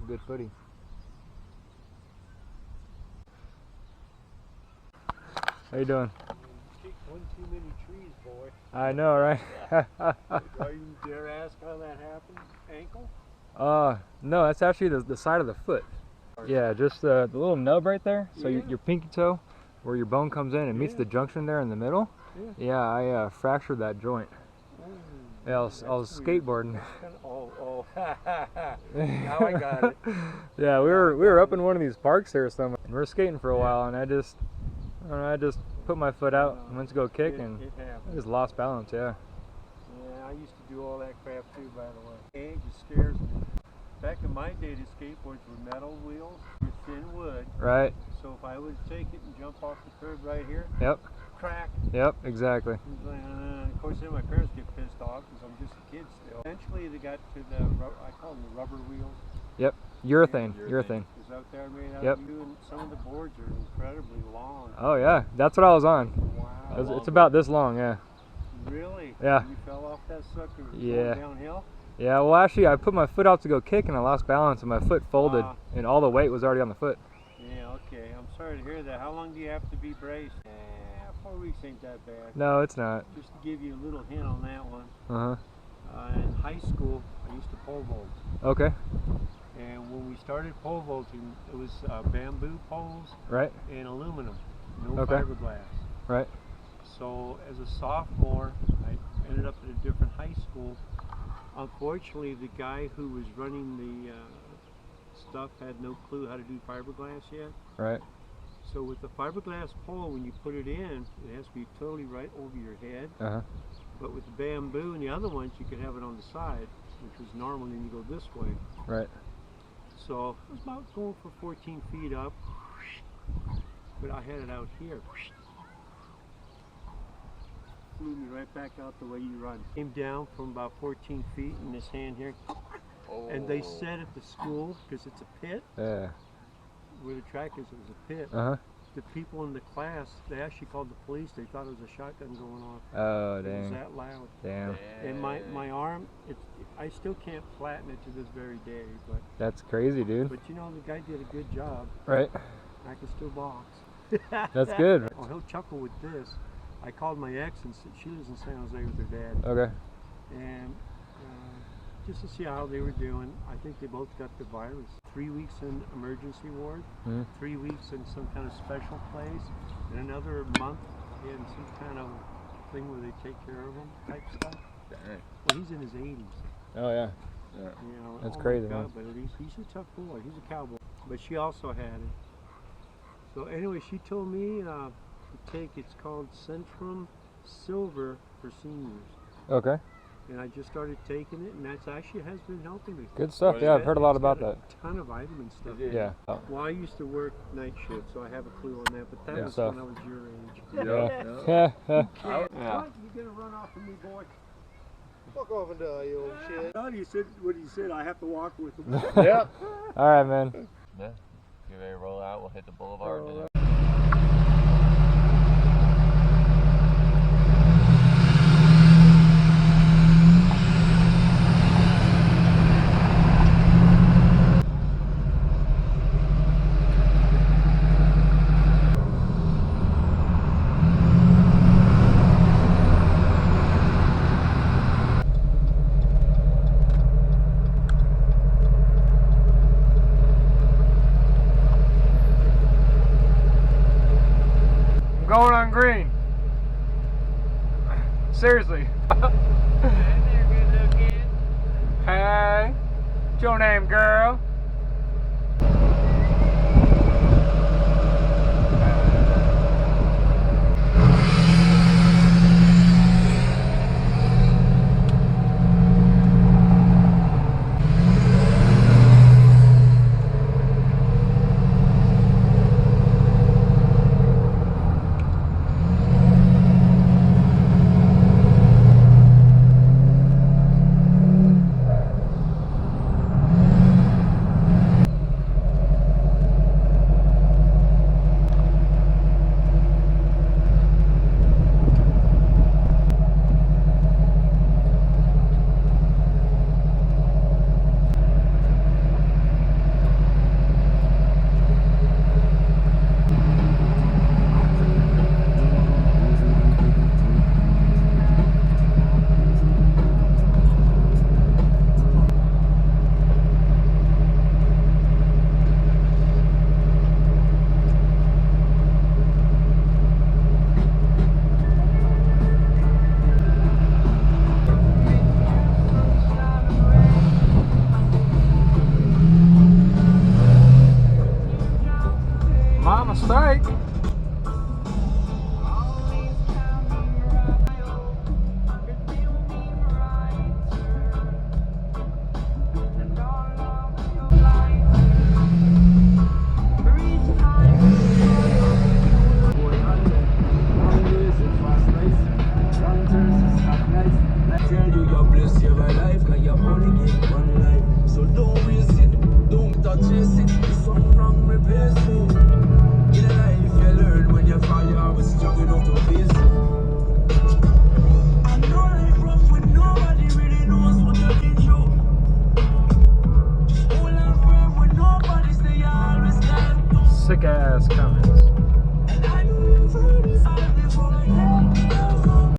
some good footing. How you doing? You take one too many trees, boy. I know, right? Are you dare ask how that happened? Ankle? No, that's actually the side of the foot. Yeah, just the little nub right there. So Yeah. your pinky toe, where your bone comes in and meets the junction there in the middle. Yeah, I fractured that joint. Oh, Yeah, I was skateboarding. Oh, now I got it. Yeah, we were up in one of these parks here somewhere, and we were skating for a while, and I just put my foot out and went to go kick, and I just lost balance. Yeah. Yeah, I used to do all that crap too, by the way. Age just scares me. Back in my day, the skateboards were metal wheels with thin wood. Right. So if I would take it and jump off the curb right here, Yep. crack. Yep, exactly. Of course, then my parents get pissed off because I'm just a kid still. Eventually, they got to the, I call them the rubber wheels. Yep. Urethane. Is out there made out of you, and some of the boards are incredibly long. Oh yeah, that's what I was on. Wow. It's about this long, yeah. Really? Yeah. You fell off that sucker Yeah. going downhill? Yeah, well actually I put my foot out to go kick and I lost balance and my foot folded and all the weight was already on the foot. Yeah, okay. I'm sorry to hear that. How long do you have to be braced? 4 weeks ain't that bad. No, it's not. Just to give you a little hint on that one. Uh-huh. In high school, I used to pole vault. Okay. And when we started pole vaulting, it was bamboo poles and aluminum, no fiberglass. Right. So as a sophomore, I ended up at a different high school. Unfortunately, the guy who was running the stuff had no clue how to do fiberglass yet. Right. So with the fiberglass pole, when you put it in, it has to be totally right over your head. But with the bamboo and the other ones, you could have it on the side, which was normal, and you go this way. Right. So I was about going for 14 feet up, but I had it out here. Flew me right back out the way you run. Came down from about 14 feet in this hand here. Oh. And they said at the school, because it's a pit, where the track is, it was a pit. The people in the class, they actually called the police. They thought it was a shotgun going off. Oh, dang. It was that loud. Damn. And my arm, I still can't flatten it to this very day. But that's crazy, dude. But you know, the guy did a good job. Right. I can still box. That's good. Oh, he'll chuckle with this. I called my ex, and she lives in San Jose with her dad. Okay. And just to see how they were doing, I think they both got the virus. 3 weeks in emergency ward, 3 weeks in some kind of special place, and another month in some kind of thing where they take care of them type stuff. Well, he's in his 80s. Oh yeah. You know, that's crazy. God, but he's a tough boy. He's a cowboy. But she also had it. So anyway, she told me to take, it's called Centrum Silver for seniors. Okay. And I just started taking it, and that's actually has been helping me. Good stuff. Yeah, I've heard a lot about that. A ton of vitamin stuff. Yeah. Well, I used to work night shift, so I have a clue on that. But that was when I was your age. Yeah. What? You gonna run off of me, boy? Fuck off and die, you old shit. No, you said what he said. I have to walk with him. Yep. All right, man. Yeah. Get ready to roll out. We'll hit the boulevard. Going on green. Seriously. Hey, what's your name, girl? strike. Sick ass comments.